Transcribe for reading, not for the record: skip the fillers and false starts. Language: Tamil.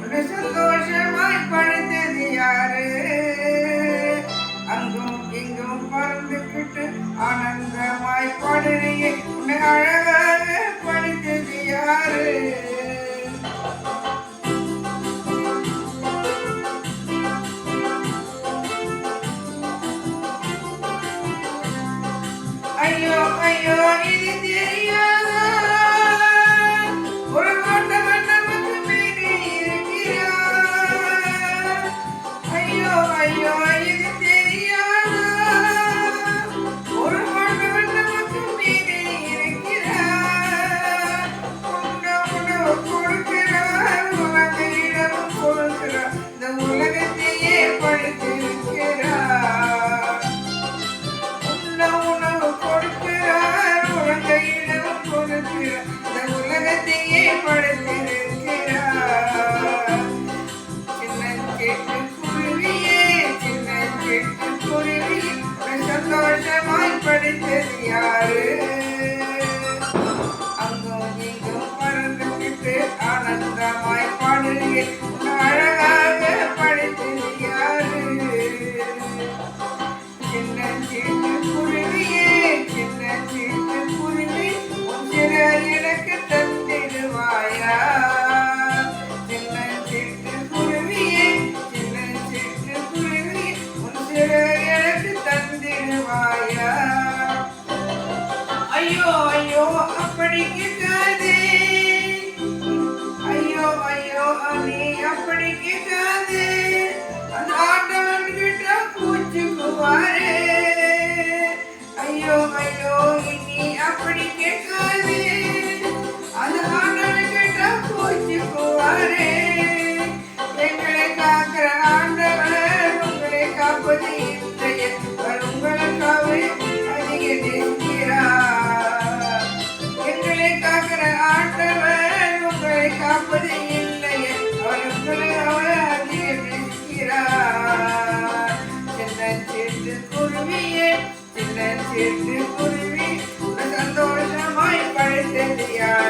உன்னை சந்தோஷமாய் படைத்தது யாரு? அங்கும் இங்கும் பறந்துக்கிட்டு ஆனந்தமாய் பாடுறியே, உன்னை அழகாக படைத்தது யாரு? ஐயோ ஐயோ இது தெரியாதா? ஒரு ஆண்டவன் நமக்கு மீறி இருக்கிறார். ஐயோ ஐயோ இது தெரியாதா? ஒரு ஆண்டவன் நமக்கு மீறி இருக்கிறார். உணவு கொடுக்கிறார், உலகிடமும் கொடுக்கிறார், இந்த உலகத்தையே படைத்திருக்கிறார். உணவு கொடுக்கிறார், உலகிடமும் கொடுக்கிறார், இந்த உலகத்தையே படைத்திருக்கிறார். சின்ன கேட்டு குருவியே, சின்ன கேட்டு குருவியே, சந்தோஷமாய் படைத்தது யாரு? அங்கும் இங்கும் பறந்துக்கிட்டு ஆனந்தமாய் பாடுறியே, அழகாக படைத்தது யாரு? சின்ன சீட்டு குருவியே, சின்ன சீட்டு குருவி, உன் சிறர் எனக்கு தந்திடுவாயா? சின்ன சீட்டு குருவியே, சின்ன சீட்டு குருவி, உன் சிறர் எனக்கு தந்திடுவாயா? ஐயோ ஐயோ அப்படி கேட்காதே, ஐயோ ஐயோ நீ அப்படி கேட்காதே, அந்த ஆண்டவன் கிட்ட பூச்சிக்குவாரே. ஐயோ ஐயோ நீ அப்படி கேட்காதே, அந்த ஆண்டவன் கிட்ட பூச்சிக்குவாரே. எங்களை காக்கிற ஆண்டவர் உங்களை காப்பது இல்லையே, உங்களுக்காகவே அதிக நேசிக்கிறார். எங்களை காக்கிற ஆண்டவர் உங்களை காப்பது இல்லையே, அவர் உங்களை அதிக நேசிக்கிறார். சின்ன சிட்டு குருவியே, சின்ன சிட்டு குருவி, சந்தோஷமாய் படைத்தது யார்?